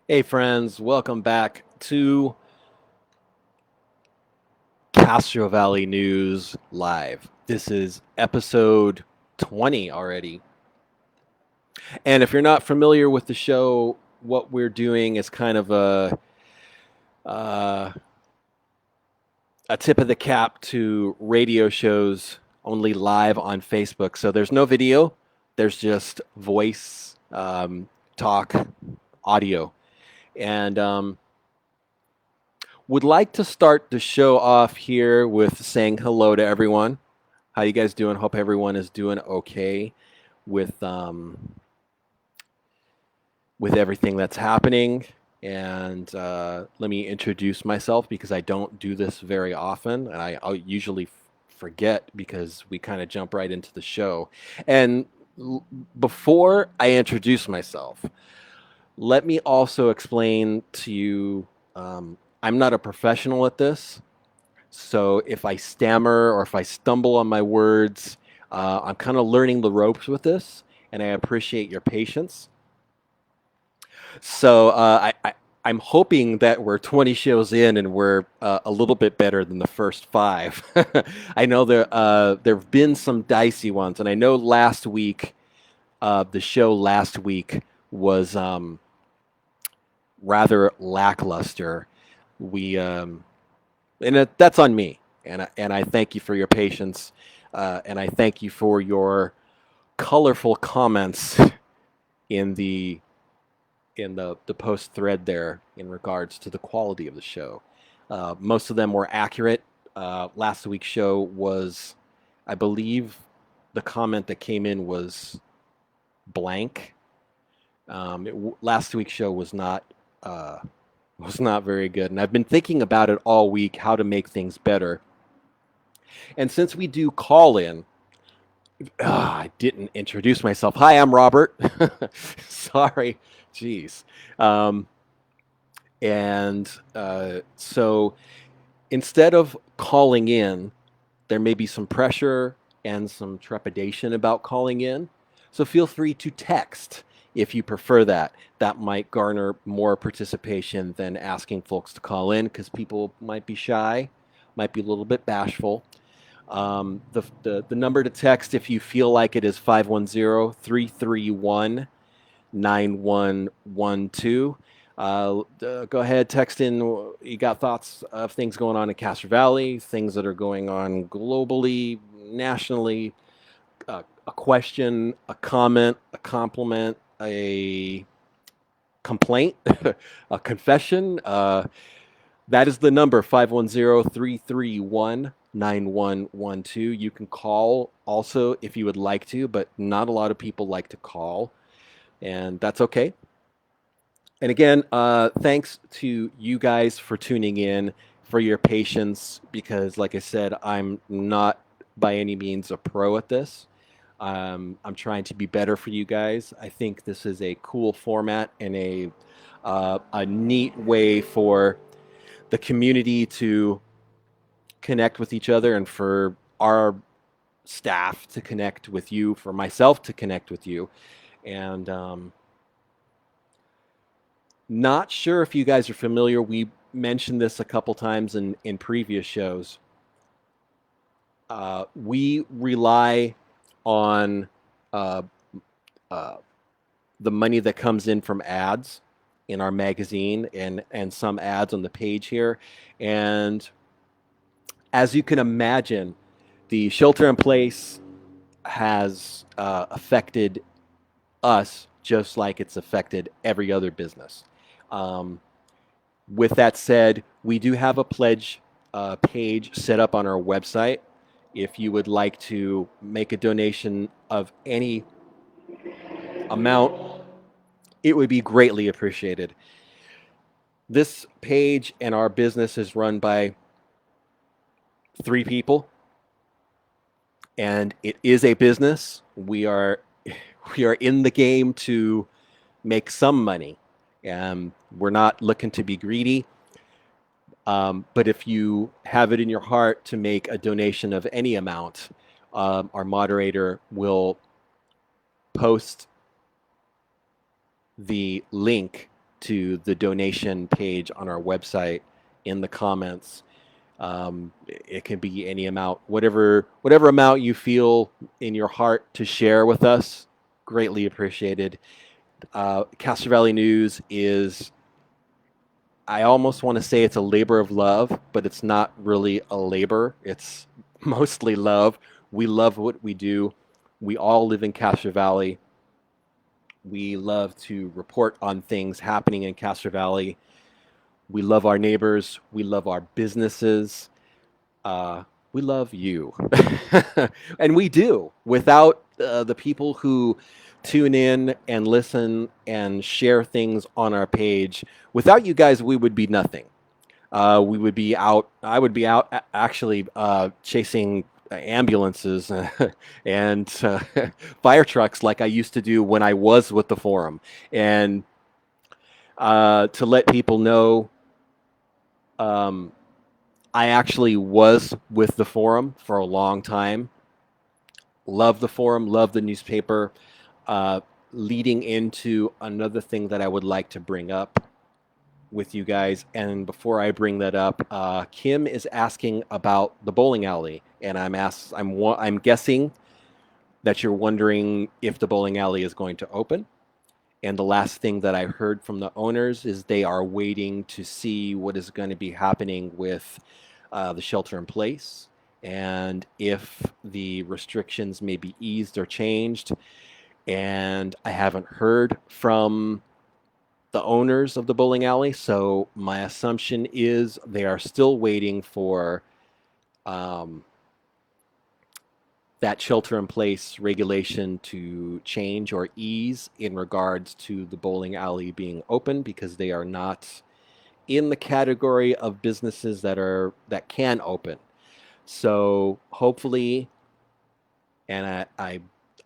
Hey friends, welcome back to Castro Valley News Live. This is episode 20 already. And if you're not familiar with the show, what we're doing is kind of uh, a tip of the cap to radio shows only live on Facebook. So there's no video, there's just voice, talk, audio. And would like to start the show off here with saying hello to everyone. How you guys doing? Hope everyone is doing okay with with everything that's happening. And let me introduce myself because I don't do this very often, and I'll usually forget because we kind of jump right into the show. And before I introduce myself, let me also explain to you I'm not a professional at this. So if I stammer or if I stumble on my words, I'm kind of learning the ropes with this, and I appreciate your patience. So I'm hoping that we're 20 shows in and we're a little bit better than the first five. I know there've been some dicey ones, and I know last week, the show last week was rather lackluster. We that's on me, and I thank you for your patience, and I thank you for your colorful comments in the post thread there in regards to the quality of the show. Most of them were accurate. Last week's show was, I believe, the comment that came in was blank. Last week's show was not very good, and I've been thinking about it all week how to make things better. And since we do call in, I didn't introduce myself. Hi, I'm Robert. Sorry, jeez. Um, and so instead of calling in, there may be some pressure and some trepidation about calling in. So feel free to text if you prefer that. That might garner more participation than asking folks to call in because people might be shy, might be a little bit bashful. The number to text if you feel like it is 510-331-9112. Go ahead, text in. You got thoughts of things going on in Castro Valley, things that are going on globally, nationally, a question, a comment, a compliment, a complaint, a confession. That is the number 510-331-9112. You can call also if you would like to, but not a lot of people like to call, and that's okay. And again, thanks to you guys for tuning in, for your patience, because like I said, I'm not by any means a pro at this. I'm trying to be better for you guys. I think this is a cool format and a neat way for the community to connect with each other and for our staff to connect with you, for myself to connect with you. And not sure if you guys are familiar. We mentioned this a couple times in previous shows. We rely on uh, uh, the money that comes in from ads in our magazine and some ads on the page here. And as you can imagine, the shelter in place has affected us just like it's affected every other business. Um, with that said, we do have a pledge page set up on our website. If you would like to make a donation of any amount, it would be greatly appreciated. This page and our business is run by three people, and it is a business. We are in the game to make some money. We're not looking to be greedy. But if you have it in your heart to make a donation of any amount, our moderator will post the link to the donation page on our website in the comments. It can be any amount, whatever amount you feel in your heart to share with us. Greatly appreciated. Castro Valley News is, I almost want to say it's a labor of love, but it's not really a labor. It's mostly love. We love what we do. We all live in Castro Valley. We love to report on things happening in Castro Valley. We love our neighbors. We love our businesses. We love you. And we do. Without the people who tune in and listen and share things on our page, without you guys, we would be nothing. We would be out. I would be out actually chasing ambulances and fire trucks like I used to do when I was with the forum. And to let people know, um, I actually was with the forum for a long time. Love the forum, love the newspaper. Leading into another thing that I would like to bring up with you guys. And before I bring that up, Kim is asking about the bowling alley, and I'm guessing that you're wondering if the bowling alley is going to open. And the last thing that I heard from the owners is they are waiting to see what is going to be happening with the shelter in place and if the restrictions may be eased or changed. And I haven't heard from the owners of the bowling alley, so my assumption is they are still waiting for um, that shelter in place regulation to change or ease in regards to the bowling alley being open, because they are not in the category of businesses that can open. So hopefully, and I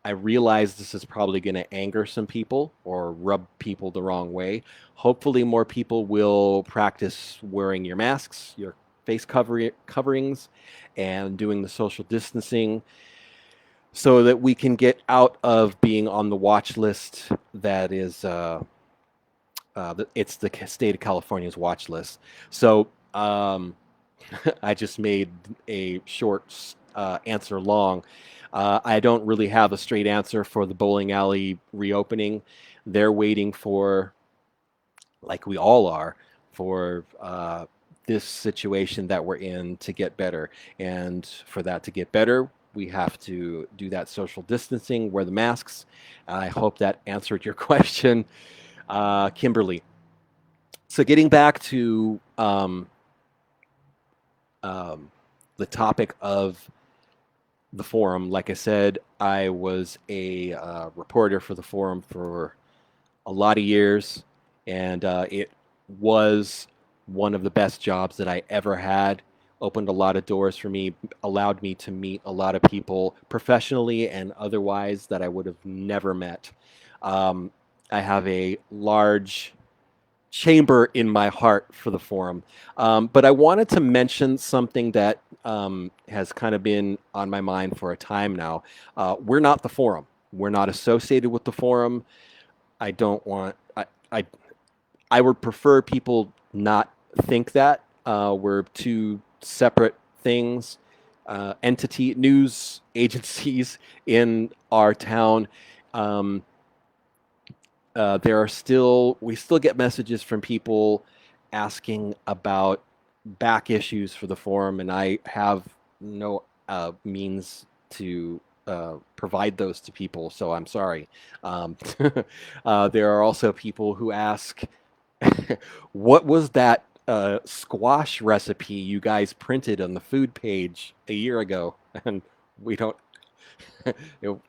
realize this is probably going to anger some people or rub people the wrong way. Hopefully, more people will practice wearing your masks, your face coverings, and doing the social distancing, so that we can get out of being on the watch list. That is, it's the state of California's watch list. So I just made a short answer long. I don't really have a straight answer for the bowling alley reopening. They're waiting for, like we all are, for this situation that we're in to get better. And for that to get better, we have to do that social distancing, wear the masks. I hope that answered your question, Kimberly. So getting back to the topic of the forum, like I said, I was a reporter for the forum for a lot of years, and it was one of the best jobs that I ever had. Opened a lot of doors for me, allowed me to meet a lot of people professionally and otherwise that I would have never met. Um, I have a large chamber in my heart for the forum. But I wanted to mention something that has kind of been on my mind for a time now. We're not the forum. We're not associated with the forum. I don't want. I I would prefer people not think that. We're two separate things, news agencies in our town. Um, we still get messages from people asking about back issues for the forum, and I have no means to provide those to people, so I'm sorry. Um, there are also people who ask, what was that squash recipe you guys printed on the food page a year ago? And we don't,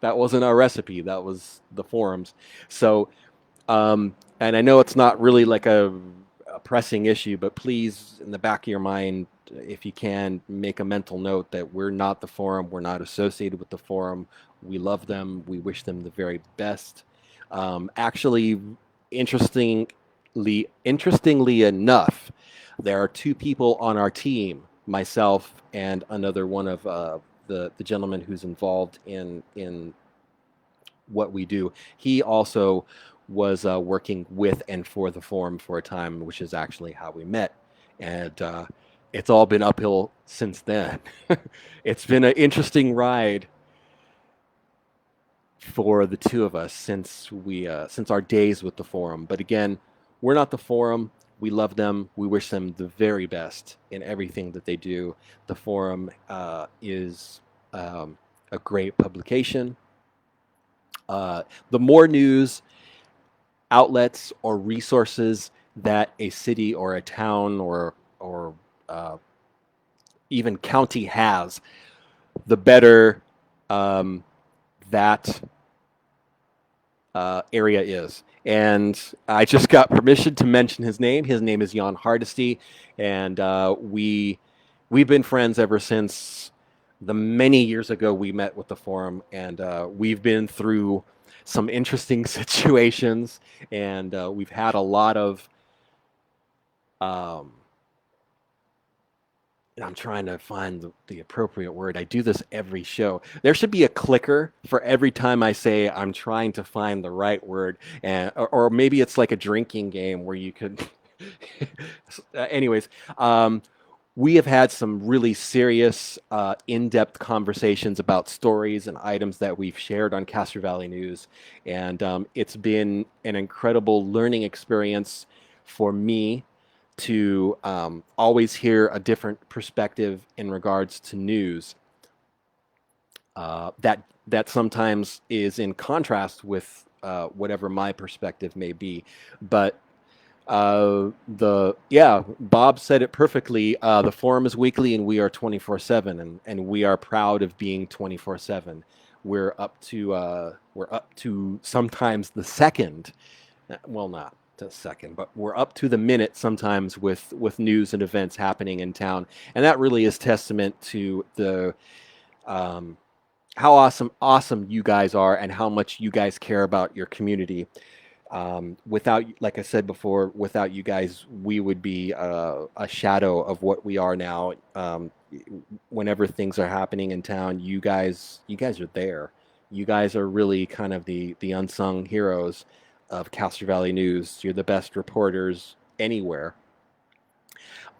that wasn't our recipe, that was the forums. So, and I know it's not really like a pressing issue, but please, in the back of your mind, if you can, make a mental note that we're not the forum. We're not associated with the forum. We love them. We wish them the very best. Actually, interestingly enough, there are two people on our team, myself and another one of the gentleman who's involved in what we do. He also was working with and for the forum for a time, which is actually how we met. And it's all been uphill since then. It's been an interesting ride for the two of us since our days with the forum. But again, we're not the forum. We love them. We wish them the very best in everything that they do. The forum is a great publication. The more news outlets or resources that a city or a town or uh, even county has, the better that area is. And I just got permission to mention his name. His name is Jan Hardesty, and we've been friends ever since the many years ago we met with the forum, and we've been through some interesting situations, and we've had a lot of. Um, I'm trying to find the appropriate word. I do this every show. There should be a clicker for every time I say I'm trying to find the right word, and or maybe it's like a drinking game where you could. Anyways, we have had some really serious, in-depth conversations about stories and items that we've shared on Castro Valley News, and it's been an incredible learning experience for me to always hear a different perspective in regards to news that sometimes is in contrast with whatever my perspective may be. But Bob said it perfectly. The forum is weekly, and we are 24/7, and we are proud of being 24/7. We're up to sometimes the second. Well, not the second, but we're up to the minute sometimes with news and events happening in town, and that really is testament to the um, how awesome you guys are and how much you guys care about your community. Without, like I said before, without you guys, we would be a shadow of what we are now. Whenever things are happening in town, you guys are there. You guys are really kind of the unsung heroes of Castro Valley News. You're the best reporters anywhere.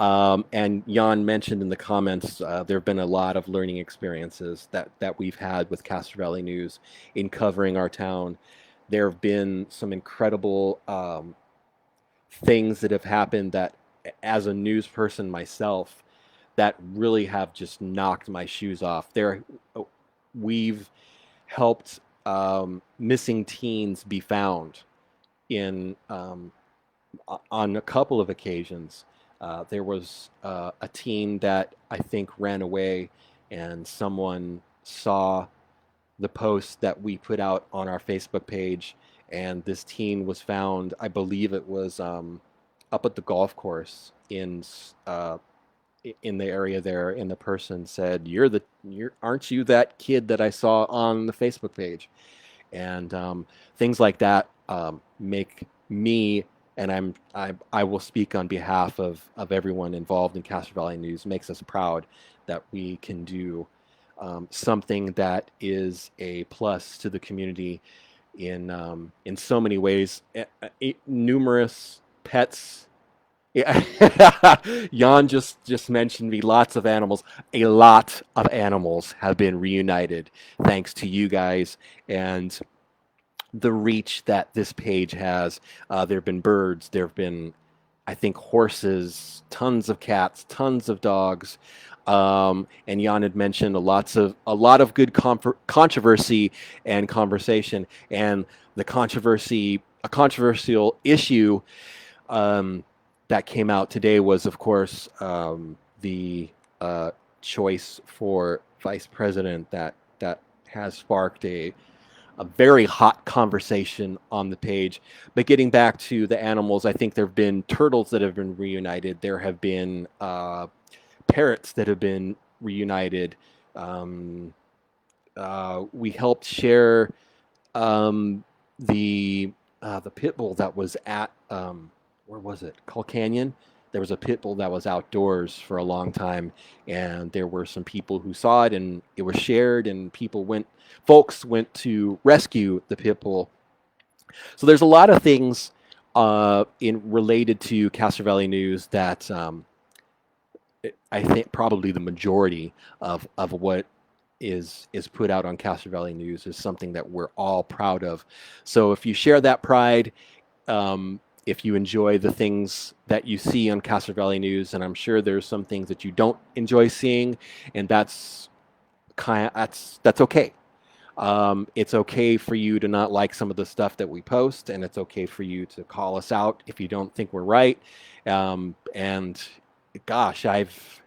And Jan mentioned in the comments, there have been a lot of learning experiences that we've had with Castro Valley News in covering our town. There have been some incredible things that have happened that, as a news person myself, that really have just knocked my shoes off. We've helped missing teens be found in on a couple of occasions. There was a teen that I think ran away, and someone saw the post that we put out on our Facebook page, and this teen was found. I believe it was up at the golf course in the area there, and the person said, aren't you that kid that I saw on the Facebook page?" And things like that make me, and I will speak on behalf of everyone involved in Castro Valley News, makes us proud that we can do something that is a plus to the community in so many ways. Numerous pets. Yeah. Jan just mentioned me. Lots of animals. A lot of animals have been reunited thanks to you guys and the reach that this page has. There have been birds. There have been, I think, horses, tons of cats, tons of dogs. And Jan had mentioned a lot of good controversy and conversation. And a controversial issue that came out today was, of course, the choice for vice president that has sparked a very hot conversation on the page. But getting back to the animals, I think there have been turtles that have been reunited. There have been parrots that have been reunited. We helped share the pit bull that was at where was it? Call Canyon. There was a pit bull that was outdoors for a long time, and there were some people who saw it, and it was shared, and folks went to rescue the pit bull, So there's a lot of things in related to Castro Valley News that I think probably the majority of what is put out on Castro Valley News is something that we're all proud of. So if you share that pride, if you enjoy the things that you see on Castro Valley News, and I'm sure there's some things that you don't enjoy seeing, and that's okay. It's okay for you to not like some of the stuff that we post, and it's okay for you to call us out if you don't think we're right. And gosh, I've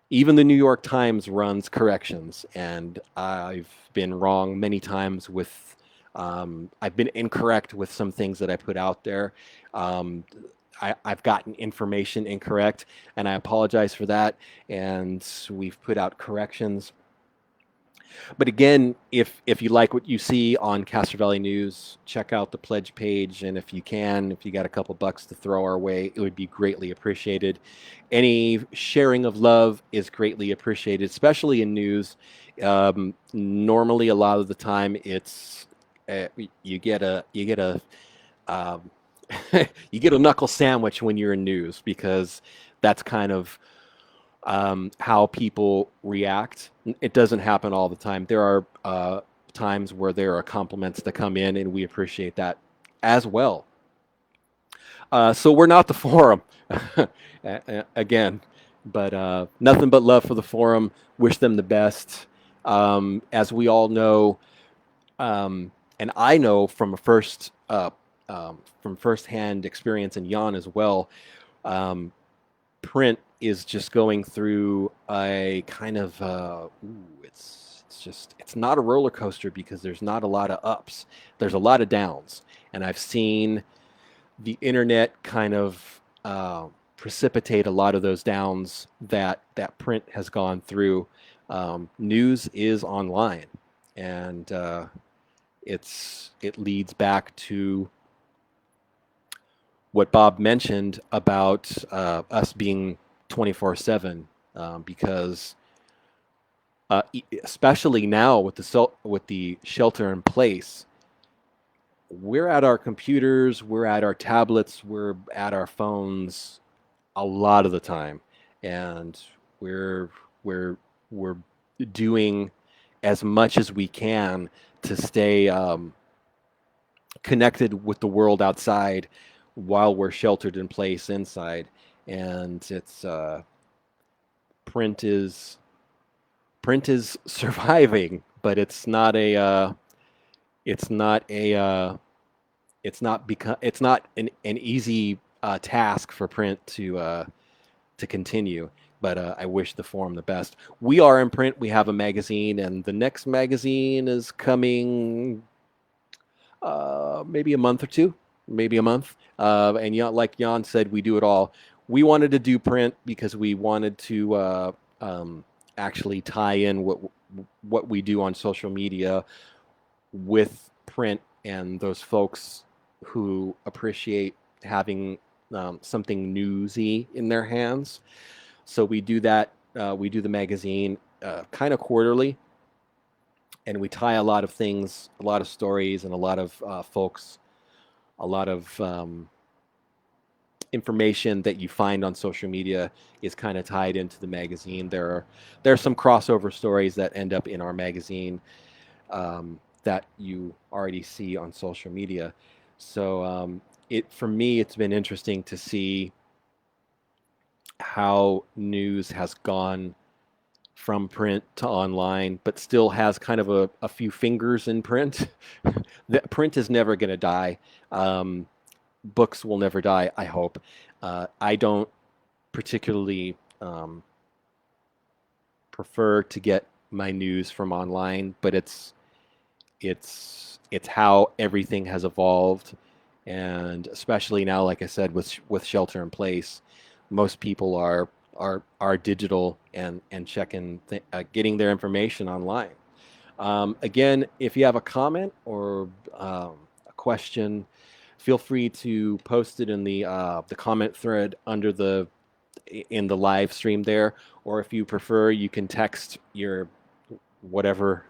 even the New York Times runs corrections, and I've been wrong many times with. I've been incorrect with some things that I put out there. Um, I've gotten information incorrect, and I apologize for that. And we've put out corrections. But again, if you like what you see on Castro Valley News, check out the pledge page, and if you can, if you got a couple bucks to throw our way, it would be greatly appreciated. Any sharing of love is greatly appreciated, especially in news. Normally, a lot of the time, it's you get a um, you get a knuckle sandwich when you're in news because that's kind of how people react. It doesn't happen all the time. There are times where there are compliments that come in, and we appreciate that as well. So we're not the forum again, but nothing but love for the forum. Wish them the best. As we all know, and I know from firsthand experience, and Jan as well. Um, Print is just going through a kind of it's not a roller coaster because there's not a lot of ups. There's a lot of downs, and I've seen the internet kind of precipitate a lot of those downs that print has gone through. News is online, and it leads back to what Bob mentioned about us being 24/7, because especially now with the shelter in place, we're at our computers, we're at our tablets, we're at our phones a lot of the time, and we're we're we're doing as much as we can to stay connected with the world outside while we're sheltered in place inside. And it's print is print is surviving, but it's not a it's not an easy task for print to continue. But I wish the forum the best. We are in print. We have a magazine, and the next magazine is coming maybe a month or two, maybe a month. And like Jan said, we do it all. We wanted to do print because we wanted to actually tie in what we do on social media with print and those folks who appreciate having something newsy in their hands. So we do that. We do the magazine kind of quarterly, and we tie a lot of things, a lot of stories, and a lot of folks, a lot of information that you find on social media is kind of tied into the magazine. There are some crossover stories that end up in our magazine that you already see on social media. So it for me, it's been interesting to see how news has gone from print to online, but still has kind of a few fingers in print. The print is never going to die. Um, Books will never die, I hope. I don't particularly prefer to get my news from online, but it's how everything has evolved, and especially now, like I said, with shelter in place, most people are digital and checking getting their information online. Again, if you have a comment or a question, feel free to post it in the comment thread under in the live stream there, or if you prefer, you can text your whatever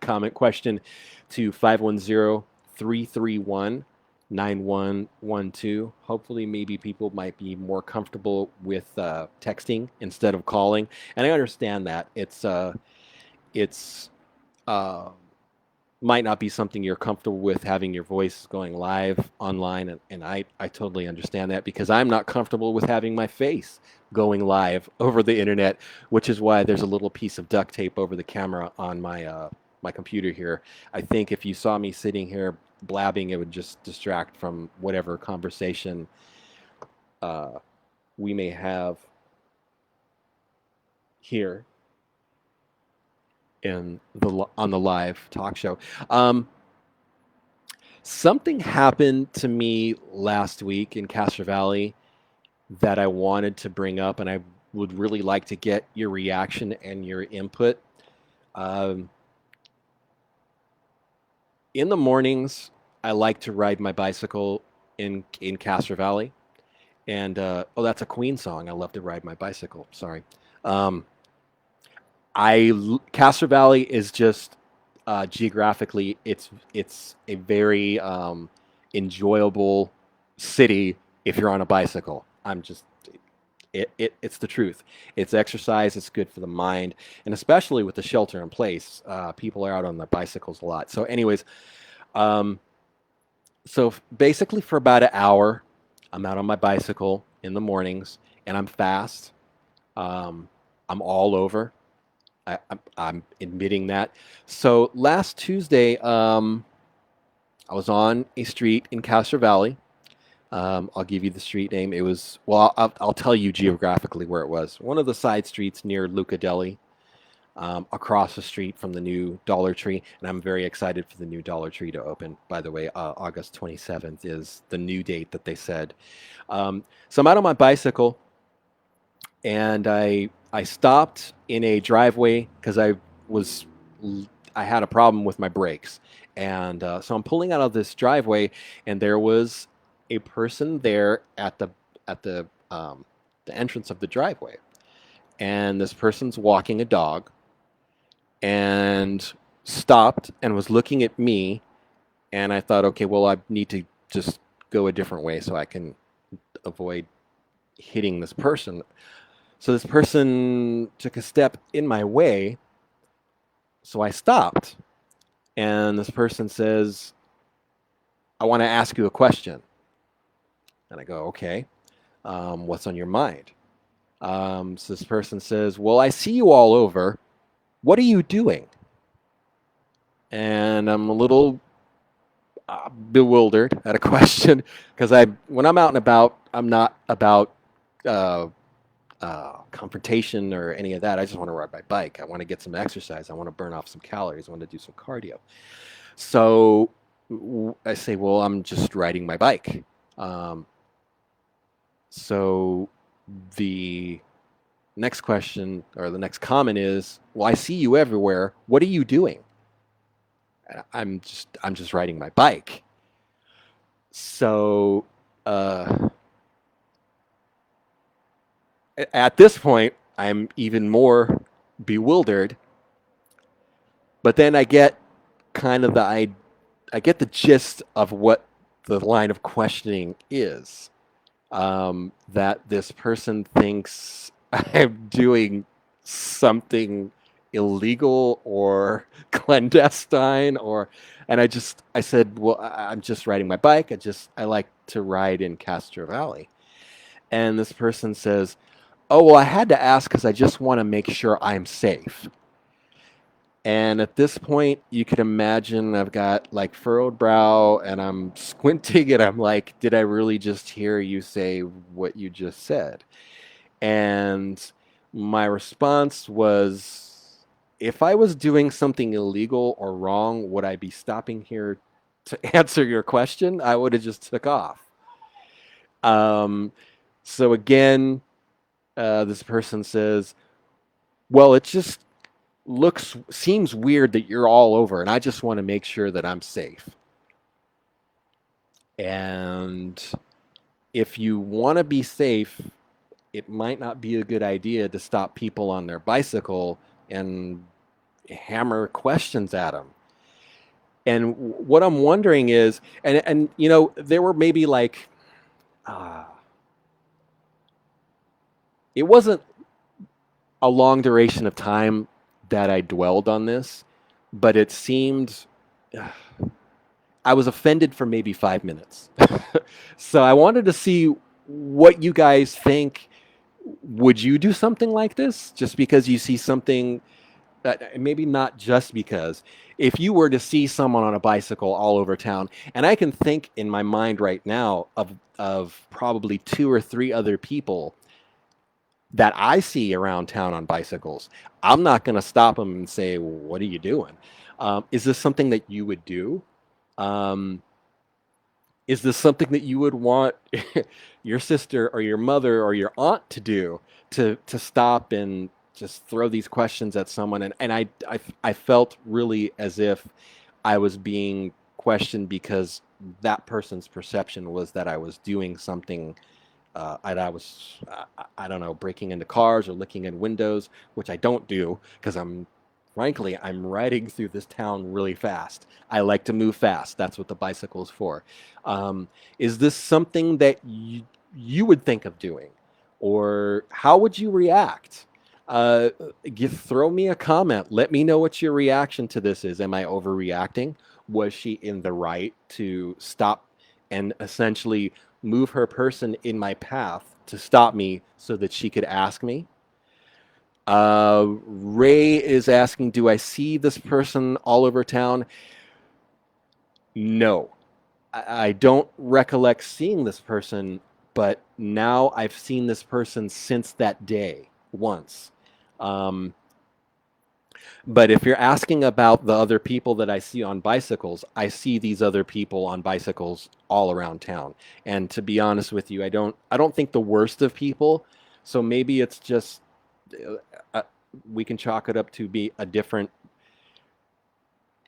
comment question to 510 331 9112. Hopefully, maybe people might be more comfortable with texting instead of calling. And I understand that it's uh, might not be something you're comfortable with having your voice going live online, and I totally understand that because I'm not comfortable with having my face going live over the internet, which is why there's a little piece of duct tape over the camera on my computer here. I think if you saw me sitting here blabbing, it would just distract from whatever conversation uh, we may have here in on the live talk show. Um, Something happened to me last week in Castro Valley that I wanted to bring up, and I would really like to get your reaction and your input. Um, in the mornings, I like to ride my bicycle in Castro Valley, and oh, that's a Queen song. I love to ride my bicycle. Sorry. Um, Castro Valley is just geographically, it's a very enjoyable city if you're on a bicycle. It's the truth. It's exercise. It's good for the mind, and especially with the shelter in place, people are out on their bicycles a lot. So, anyways, um, basically for about an hour, I'm out on my bicycle in the mornings, and I'm fast. Um, I'm all over. I'm admitting that. So last Tuesday, I was on a street in Castro Valley. I'll give you the street name. It was, well, I'll tell you geographically where it was. One of the side streets near Luca Deli, across the street from the new Dollar Tree. And I'm very excited for the new Dollar Tree to open. By the way, August 27th is the new date that they said. So I'm out on my bicycle, and I stopped in a driveway because was I had a problem with my brakes, and so I'm pulling out of this driveway, and there was a person there at the entrance of the driveway, and this person's walking a dog, and stopped and was looking at me, and I thought, okay, well, I need to just go a different way so I can avoid hitting this person. So this person took a step in my way, so I stopped. And this person says, I want to ask you a question. And I go, okay, what's on your mind? So this person says, well, I see you all over. What are you doing? And I'm a little bewildered at a question because when I'm out and about, I'm not about uh, confrontation or any of that. I just want to ride my bike. I want to get some exercise. I want to burn off some calories. I want to do some cardio. So I say, well, I'm just riding my bike. So the next question or the next comment is, well, I see you everywhere. What are you doing? I'm just riding my bike. So at this point, I'm even more bewildered. But then I get kind of I get the gist of what the line of questioning is. That this person thinks I'm doing something illegal or clandestine, and I said, well, I'm just riding my bike. I like to ride in Castro Valley. And this person says, oh, well, I had to ask because I just want to make sure I'm safe. And at this point, you can imagine I've got like furrowed brow and I'm squinting and I'm like, did I really just hear you say what you just said? And my response was, if I was doing something illegal or wrong, would I be stopping here to answer your question? I would have just took off. Um, so again, this person says, well, it just seems weird that you're all over, and I just want to make sure that I'm safe. And if you want to be safe, it might not be a good idea to stop people on their bicycle and hammer questions at them. And what I'm wondering is, and you know, there were maybe like, uh, it wasn't a long duration of time that I dwelled on this, but it seemed I was offended for maybe 5 minutes. So I wanted to see what you guys think. Would you do something like this just because you see something that maybe not just because if you were to see someone on a bicycle all over town, and I can think in my mind right now of probably two or three other people that I see around town on bicycles, I'm not going to stop them and say, "What are you doing?" Is this something that you would do? Um, is this something that you would want your sister or your mother or your aunt to do to stop and just throw these questions at someone? And I felt really as if I was being questioned because that person's perception was that I was doing something and I was, I don't know, breaking into cars or looking in windows, which I don't do because frankly, I'm riding through this town really fast. I like to move fast. That's what the bicycle is for. Um, is this something that you would think of doing? Or how would you react? Uh, Throw me a comment. Let me know what your reaction to this is. Am I overreacting? Was she in the right to stop and essentially move her person in my path to stop me so that she could ask me? Ray is asking, do I see this person all over town? No, I don't recollect seeing this person, but now I've seen this person since that day once. Um, but if you're asking about the other people that I see on bicycles, I see these other people on bicycles all around town. And to be honest with you, I don't think the worst of people. So maybe it's just uh, uh, we can chalk it up to be a different.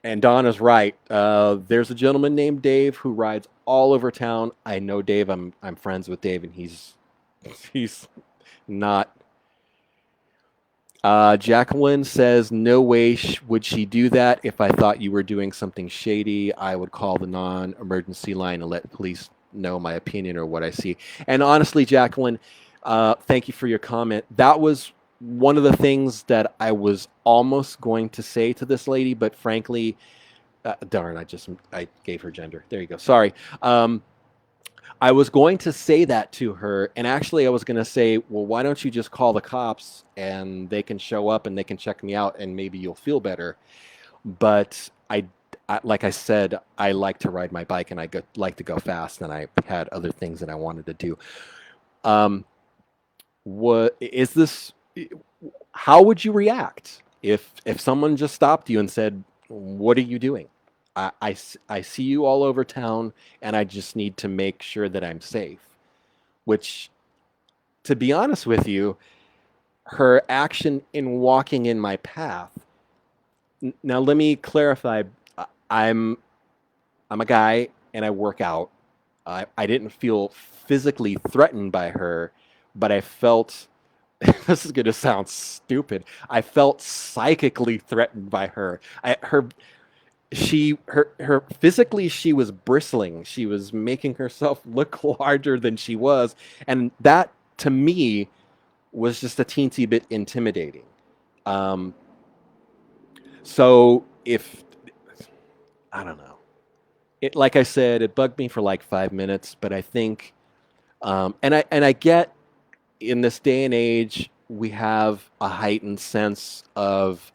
And Donna's right. There's a gentleman named Dave who rides all over town. I know Dave. I'm friends with Dave, and he's not. Jacqueline says, "No way would she do that. If I thought you were doing something shady, I would call the non-emergency line and let police know my opinion or what I see." And honestly, Jacqueline, thank you for your comment. That was one of the things that I was almost going to say to this lady, but frankly, darn, I gave her gender. There you go. Sorry. I was going to say that to her, and actually, I was going to say, well, why don't you just call the cops and they can show up and they can check me out, and maybe you'll feel better. But like I said, I like to ride my bike and like to go fast, and I had other things that I wanted to do. Um, what is this? How would you react if someone just stopped you and said, "What are you doing? I see you all over town, and I just need to make sure that I'm safe." Which, to be honest with you, her action in walking in my path. Now, let me clarify. I- I'm I'm a guy and I work out. I didn't feel physically threatened by her, but I felt. This is going to sound stupid. I felt psychically threatened by her. Her physically she was bristling. She was making herself look larger than she was, and that to me was just a teensy bit intimidating. Um, so if I don't know, it like I said, it bugged me for like 5 minutes, but I think, and I get in this day and age we have a heightened sense of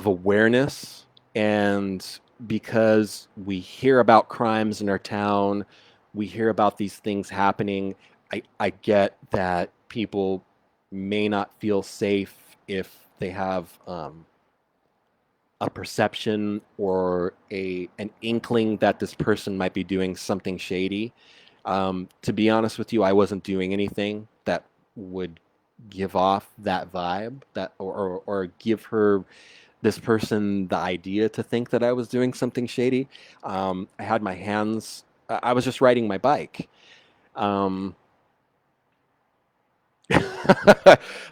awareness, and because we hear about crimes in our town, we hear about these things happening. I get that people may not feel safe if they have a perception or a an inkling that this person might be doing something shady. To be honest with you, I wasn't doing anything that would give off that vibe that or give her this person the idea to think that I was doing something shady. I had my hands. I was just riding my bike. Um,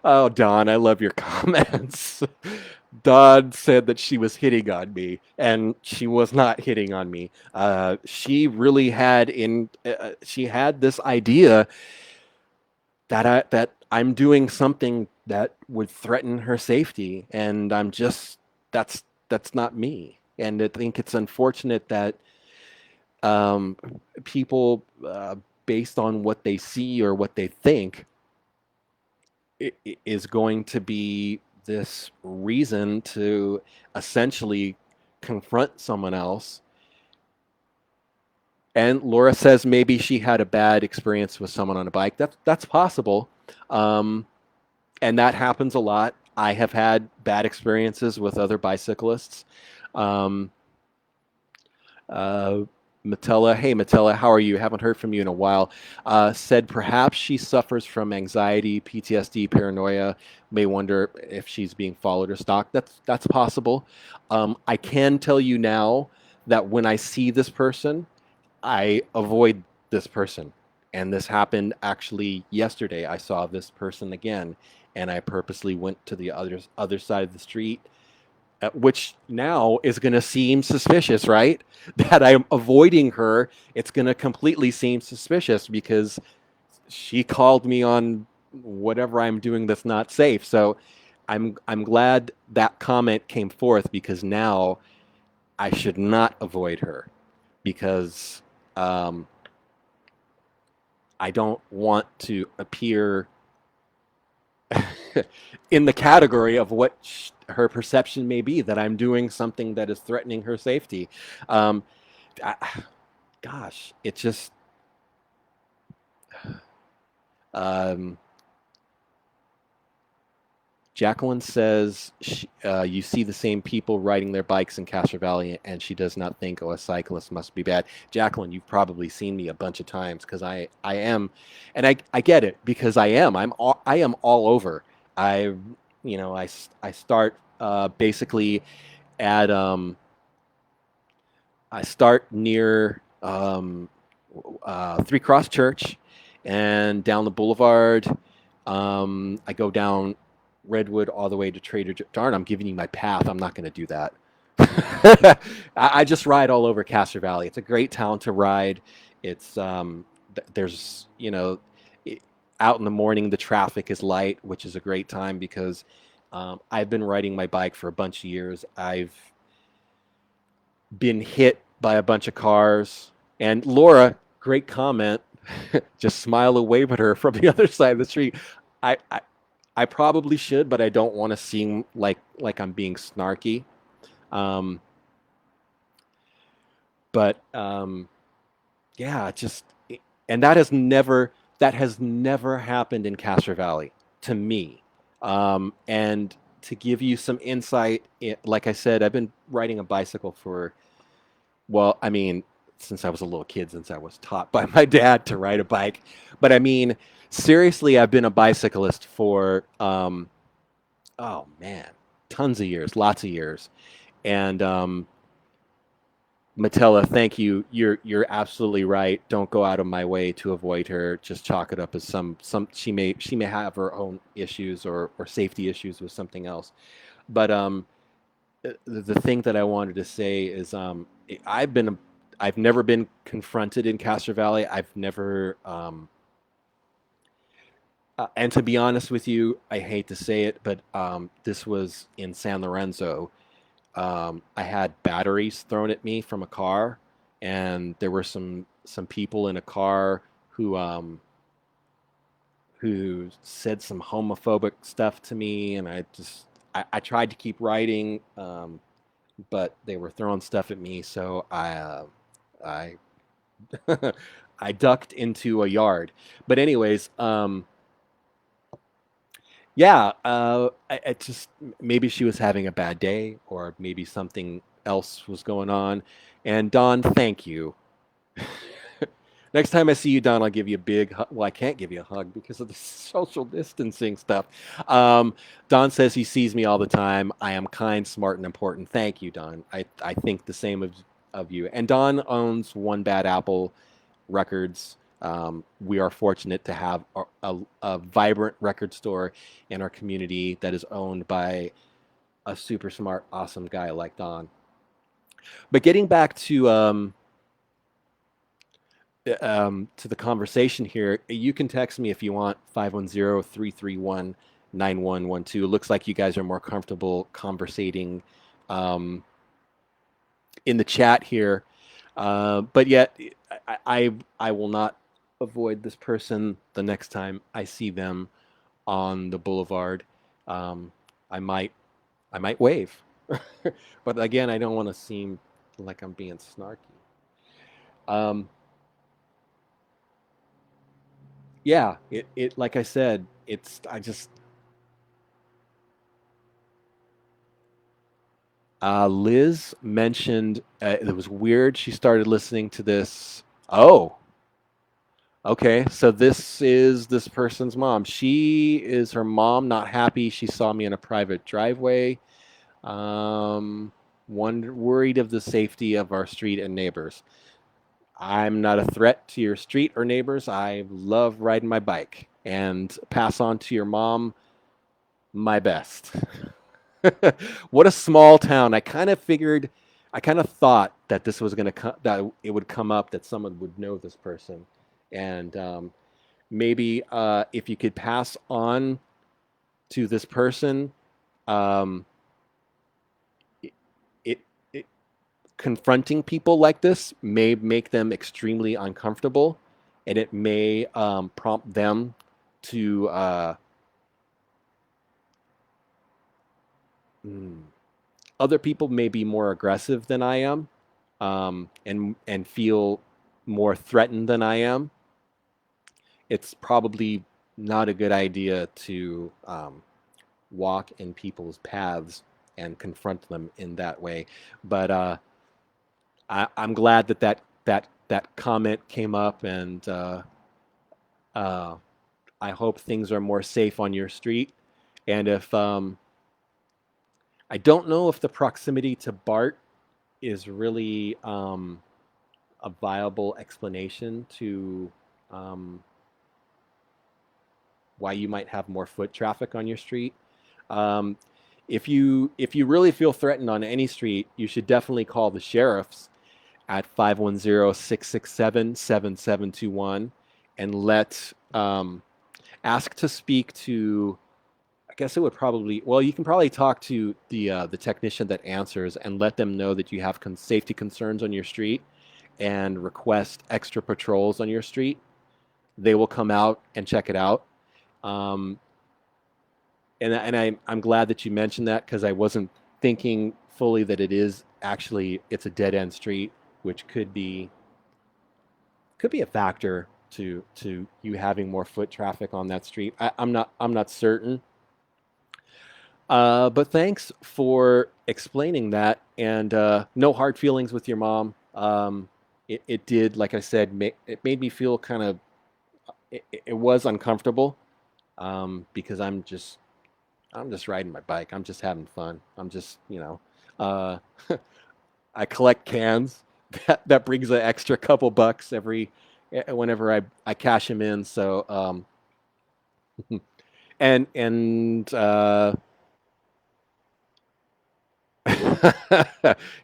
Oh, Don, I love your comments. Don said that she was hitting on me, and she was not hitting on me. She really had she had this idea that I'm doing something that would threaten her safety, and I'm just that's not me. And I think it's unfortunate that um, people, based on what they see or what they think, is going to be this reason to essentially confront someone else. And Laura says maybe she had a bad experience with someone on a bike. That's possible, um, and that happens a lot. I have had bad experiences with other bicyclists. Um, uh, Matella, hey Matella, how are you? Haven't heard from you in a while. Said perhaps she suffers from anxiety, PTSD, paranoia. May wonder if she's being followed or stalked. That's possible. I can tell you now that when I see this person, I avoid this person. And this happened actually yesterday. I saw this person again, and I purposely went to the other side of the street, which now is going to seem suspicious, right? That I'm avoiding her. It's going to completely seem suspicious because she called me on whatever I'm doing that's not safe. So I'm glad that comment came forth because now I should not avoid her because um, I don't want to appear in the category of what her perception may be, that I'm doing something that is threatening her safety. Um, I, gosh, it just um, Jacqueline says you see the same people riding their bikes in Castro Valley, and she does not think, oh, a cyclist must be bad. Jacqueline, you've probably seen me a bunch of times because I am, and I get it because I am all over. I, I start basically at I start near Three Cross Church and down the boulevard. I go down Redwood all the way to Trader Joe. Darn, I'm giving you my path. I'm not going to do that. I just ride all over Castro Valley. It's a great town to ride. It's there's out in the morning the traffic is light, which is a great time because I've been riding my bike for a bunch of years. I've been hit by a bunch of cars. And Laura, great comment. Just smile and wave at her from the other side of the street. I, I, I probably should, but I don't want to seem like I'm being snarky. Um, but yeah, just and that has never happened in Castro Valley to me. And to give you some insight, like I said, I've been riding a bicycle for well, I mean, since I was a little kid, since I was taught by my dad to ride a bike. But I mean, seriously, I've been a bicyclist for, oh man, tons of years, lots of years. And Matella, thank you. You're absolutely right. Don't go out of my way to avoid her. Just chalk it up as some she may have her own issues or safety issues with something else. But the thing that I wanted to say is I've never been confronted in Castro Valley. I've never and to be honest with you, I hate to say it, but this was in San Lorenzo. I had batteries thrown at me from a car, and there were some people in a car who said some homophobic stuff to me, and I tried to keep writing, but they were throwing stuff at me, so I I ducked into a yard. But anyways, yeah, I just maybe she was having a bad day, or maybe something else was going on. And Don, thank you. Next time I see you, Don, I'll give you a big hug. Well, I can't give you a hug because of the social distancing stuff. Um, Don says he sees me all the time. I am kind, smart, and important. Thank you, Don. I think the same of you. And Don owns One Bad Apple Records. We are fortunate to have a vibrant record store in our community that is owned by a super smart, awesome guy like Don. But getting back to the conversation here, you can text me if you want, 510-331-9112. It looks like you guys are more comfortable conversating um, in the chat here. But yet, I will not avoid this person the next time I see them on the boulevard. Um, I might wave, but again, I don't want to seem like I'm being snarky. Um, yeah, it like I said, it's I just Liz mentioned it was weird. She started listening to this. Oh, okay. So this is this person's mom. She is her mom, not happy. She saw me in a private driveway. Worried of the safety of our street and neighbors. I'm not a threat to your street or neighbors. I love riding my bike and pass on to your mom my best. What a small town. I kind of thought that this was going to come, that it would come up that someone would know this person. And maybe if you could pass on to this person, um, it, it confronting people like this may make them extremely uncomfortable, and it may prompt them to mm, other people may be more aggressive than I am, and feel more threatened than I am. It's probably not a good idea to walk in people's paths and confront them in that way. But I'm glad that comment came up, and uh, I hope things are more safe on your street. And if I don't know if the proximity to BART is really a viable explanation to um, why you might have more foot traffic on your street. Um, if you really feel threatened on any street, you should definitely call the sheriffs at 510-667-7721 and ask to speak to. I guess it would probably, well, you can probably talk to the technician that answers and let them know that you have safety concerns on your street and request extra patrols on your street. They will come out and check it out. Um, I'm glad that you mentioned that, because I wasn't thinking fully that it's a dead end street, which could be a factor to you having more foot traffic on that street. I'm not certain. But thanks for explaining that, and no hard feelings with your mom. It did, like I said, it made me feel kind of, it was uncomfortable, because I'm just riding my bike. I'm just having fun. I'm just, uh, I collect cans. That brings an extra couple bucks whenever I cash them in. So, and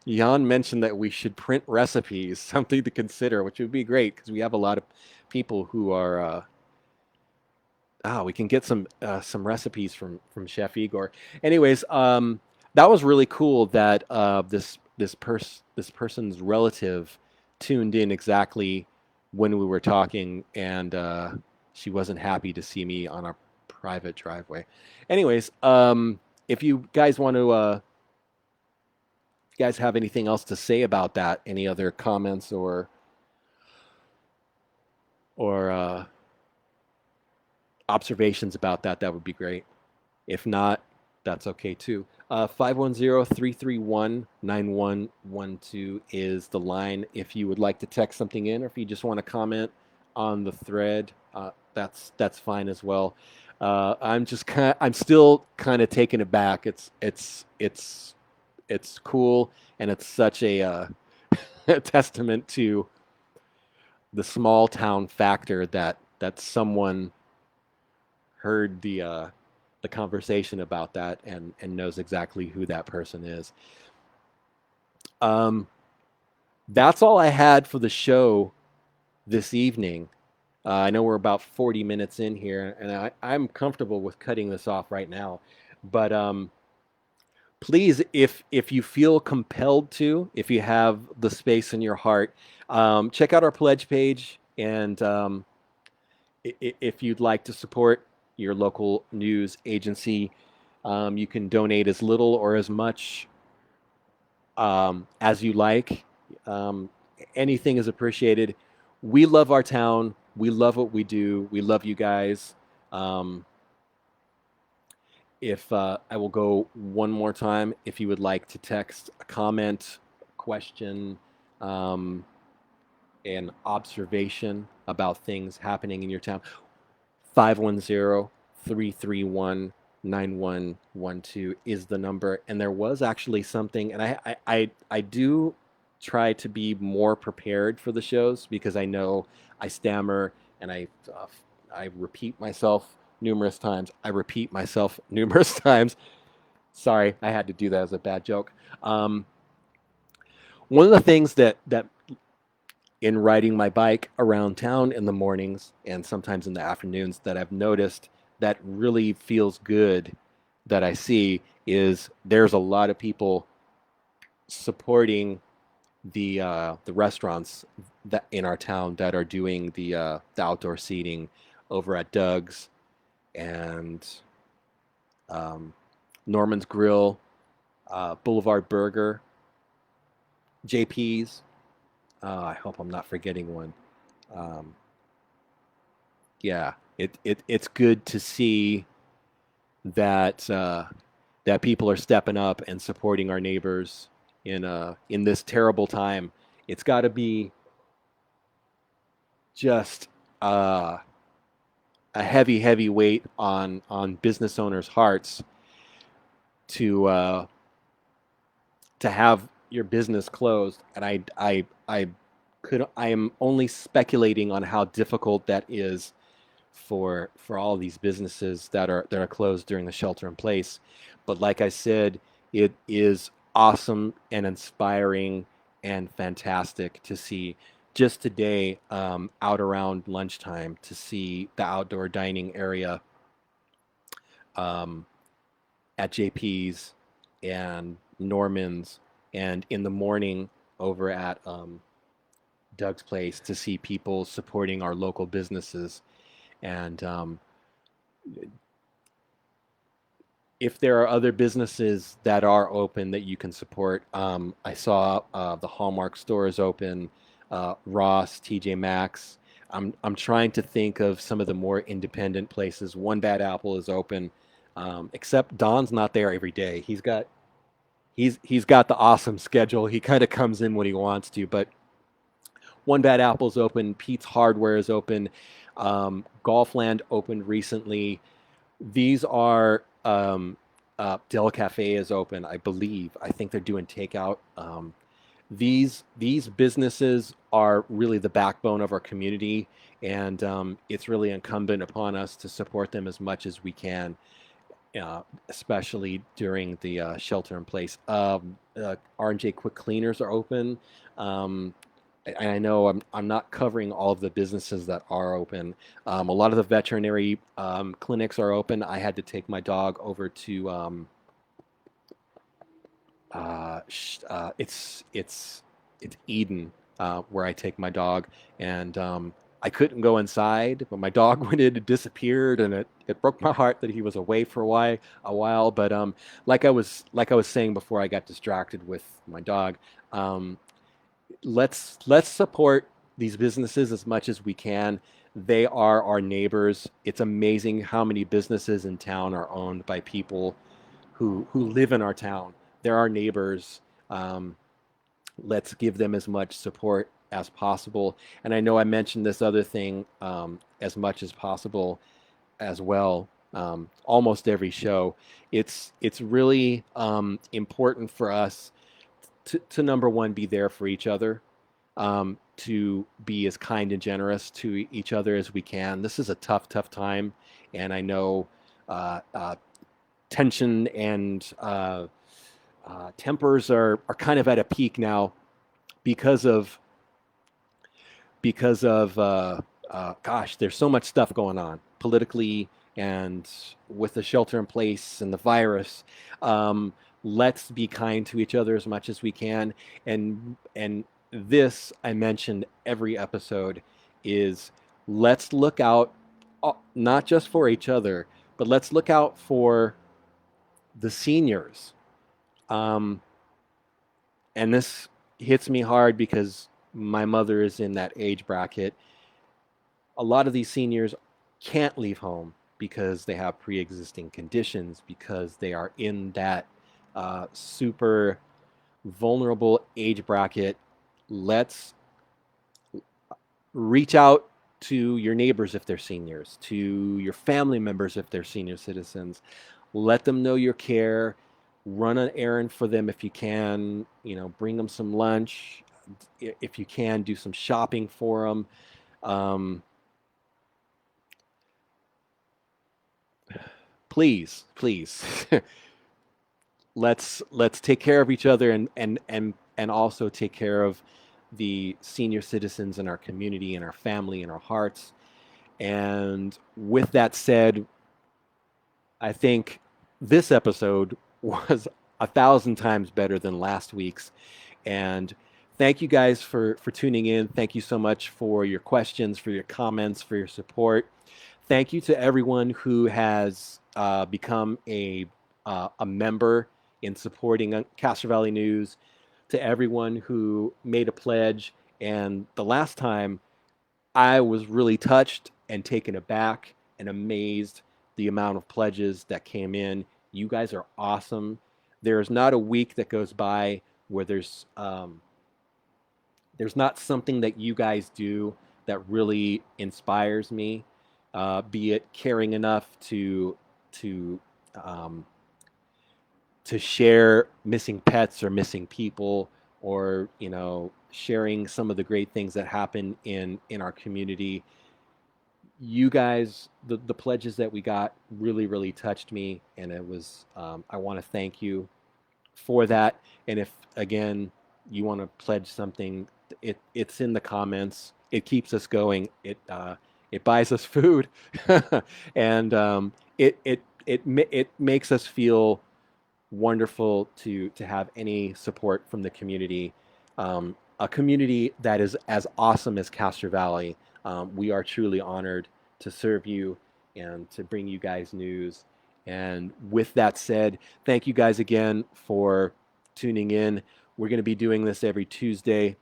Jan mentioned that we should print recipes, something to consider, which would be great because we have a lot of people who are. We can get some recipes from Chef Igor. Anyways, that was really cool that this person's relative tuned in exactly when we were talking, and she wasn't happy to see me on a private driveway. Anyways, if you guys want to, you guys have anything else to say about that? Any other comments or observations about that? That would be great. If not, that's okay too. 510-331-9112 is the line if you would like to text something in, or if you just want to comment on the thread, that's fine as well. I'm still kind of taken aback. It's cool, and it's such a, a testament to the small town factor that someone heard the conversation about that and knows exactly who that person is. Um, that's all I had for the show this evening. I know we're about 40 minutes in here, and I'm comfortable with cutting this off right now. But please, if you feel compelled to, if you have the space in your heart, check out our pledge page, and if you'd like to support your local news agency, you can donate as little or as much as you like. Um, Anything is appreciated. We love our town. We love what we do. We love you guys. Um, if I will go one more time, if you would like to text a comment, question, um, an observation about things happening in your town, 510-331-9112 is the number. And there was actually something, and I do try to be more prepared for the shows because I know I stammer and I repeat myself numerous times. I repeat myself numerous times. Sorry, I had to do that as a bad joke. Um, One of the things that in riding my bike around town in the mornings and sometimes in the afternoons that I've noticed that really feels good that I see is there's a lot of people supporting the restaurants that in our town that are doing the outdoor seating over at Doug's and um, Norman's Grill, Boulevard Burger, JP's. I hope I'm not forgetting one. Um, yeah, it's good to see that that people are stepping up and supporting our neighbors in this terrible time. It's got to be just uh, a heavy weight on business owners' hearts to to have your business closed. And I am only speculating on how difficult that is for all these businesses that are closed during the shelter in place. But like I said, it is awesome and inspiring and fantastic to see just today out around lunchtime to see the outdoor dining area um, at JP's and Norman's and in the morning over at Doug's Place to see people supporting our local businesses. And if there are other businesses that are open that you can support, I saw the Hallmark store is open, Ross, TJ Maxx. I'm trying to think of some of the more independent places. One Bad Apple is open, except Don's not there every day. He's got the awesome schedule. He kind of comes in when he wants to, but One Bad Apple's open. Pete's Hardware is open. Golfland opened recently. These are Del Cafe is open, I believe. I think they're doing takeout. These businesses are really the backbone of our community, and it's really incumbent upon us to support them as much as we can, especially during the shelter in place. R&J Quick Cleaners are open. Um, I know I'm not covering all of the businesses that are open. A lot of the veterinary clinics are open. I had to take my dog over to it's Eden where I take my dog, and I couldn't go inside, but my dog went in and disappeared, and it broke my heart that he was away for a while. But like I was saying before I got distracted with my dog. Um, let's support these businesses as much as we can. They are our neighbors. It's amazing how many businesses in town are owned by people who live in our town. They're our neighbors. Um, let's give them as much support as possible. And I know I mentioned this other thing as much as possible as well. Almost every show. It's really important for us to number one be there for each other. to be as kind and generous to each other as we can. This is a tough, tough time, and I know uh, uh, tension and tempers are kind of at a peak now because of gosh, there's so much stuff going on politically and with the shelter in place and the virus. Um, let's be kind to each other as much as we can. And this I mentioned every episode is let's look out not just for each other, but let's look out for the seniors. Um, and this hits me hard because my mother is in that age bracket. A lot of these seniors can't leave home because they have pre-existing conditions, because they are in that super vulnerable age bracket. Let's reach out to your neighbors if they're seniors, to your family members if they're senior citizens. Let them know your care. Run an errand for them if you can. Bring them some lunch. If you can, do some shopping for them. Um, please, let's take care of each other and also take care of the senior citizens in our community, in our family, in our hearts. And with that said, I think this episode was 1,000 times better than last week's. And thank you guys for tuning in. Thank you so much for your questions, for your comments, for your support. Thank you to everyone who has become a member in supporting Castro Valley News, to everyone who made a pledge. And the last time, I was really touched and taken aback and amazed the amount of pledges that came in. You guys are awesome. There's not a week that goes by where there's not something that you guys do that really inspires me. Be it caring enough to um, to share missing pets or missing people, or sharing some of the great things that happen in our community. You guys, the pledges that we got really touched me, and it was I want to thank you for that. And if again you want to pledge something, it's in the comments. It keeps us going. It buys us food, and it makes us feel wonderful to have any support from the community. A community that is as awesome as Castro Valley. We are truly honored to serve you and to bring you guys news. And with that said, thank you guys again for tuning in. We're going to be doing this every Tuesday,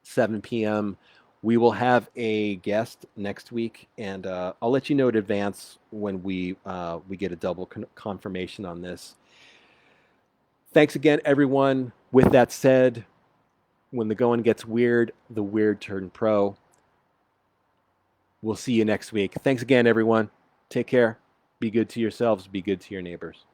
7 p.m. We will have a guest next week, and I'll let you know in advance when we get a double confirmation on this. Thanks again, everyone. With that said, when the going gets weird, the weird turn pro. We'll see you next week. Thanks again, everyone. Take care. Be good to yourselves. Be good to your neighbors.